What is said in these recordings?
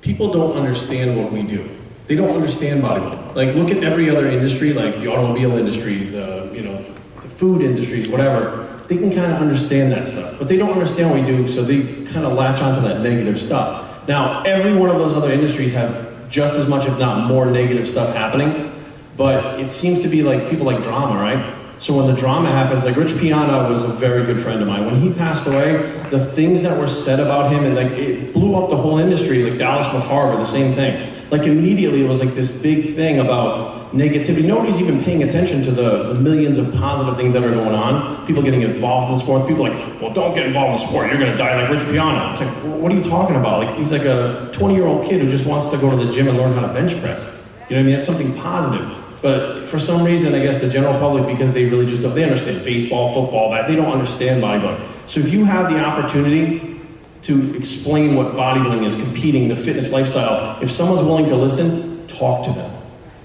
people don't understand what we do. They don't understand bodybuilding. Like, look at every other industry, like the automobile industry, the food industries, whatever. They can kind of understand that stuff, but they don't understand what we do, so they kind of latch onto that negative stuff. Now, every one of those other industries have just as much, if not more, negative stuff happening, but it seems to be like people like drama, right? So when the drama happens, like Rich Piana was a very good friend of mine. When he passed away, the things that were said about him, and like it blew up the whole industry, like Dallas McCarver, the same thing. Like immediately it was like this big thing about negativity. Nobody's even paying attention to the millions of positive things that are going on. People getting involved in the sport. People like, well, don't get involved in the sport. You're gonna die like Rich Piana. It's like, what are you talking about? Like he's like a 20-year-old kid who just wants to go to the gym and learn how to bench press. You know what I mean? That's something positive. But for some reason, I guess the general public, because they really just don't, they understand baseball, football, that they don't understand bodybuilding. So if you have the opportunity to explain what bodybuilding is, competing, the fitness lifestyle, if someone's willing to listen, talk to them,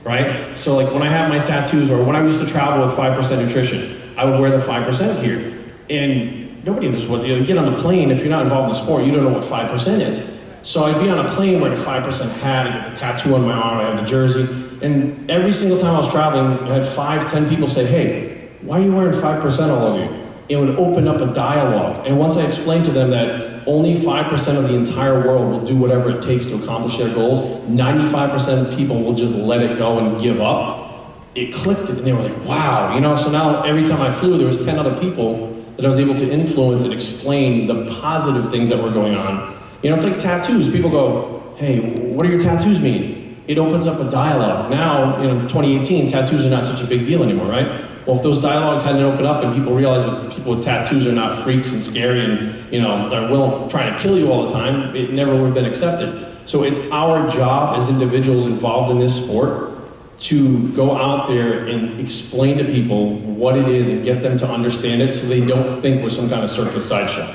right? So like when I have my tattoos, or when I used to travel with 5% nutrition, I would wear the 5% gear. And nobody knows what, you get on the plane, if you're not involved in the sport, you don't know what 5% is. So I'd be on a plane wearing a 5% hat, I get the tattoo on my arm, I have the jersey, and every single time I was traveling, I had 5-10 people say, hey, why are you wearing 5% all over you? It would open up a dialogue. And once I explained to them that only 5% of the entire world will do whatever it takes to accomplish their goals, 95% of people will just let it go and give up, it clicked, and they were like, wow, you know, so now every time I flew, there was 10 other people that I was able to influence and explain the positive things that were going on. You know, it's like tattoos. People go, hey, what do your tattoos mean? It opens up a dialogue. Now, in 2018, tattoos are not such a big deal anymore, right? Well, if those dialogues hadn't opened up and people realized that people with tattoos are not freaks and scary and, you know, are trying to kill you all the time, it never would have been accepted. So it's our job as individuals involved in this sport to go out there and explain to people what it is and get them to understand it so they don't think we're some kind of circus sideshow.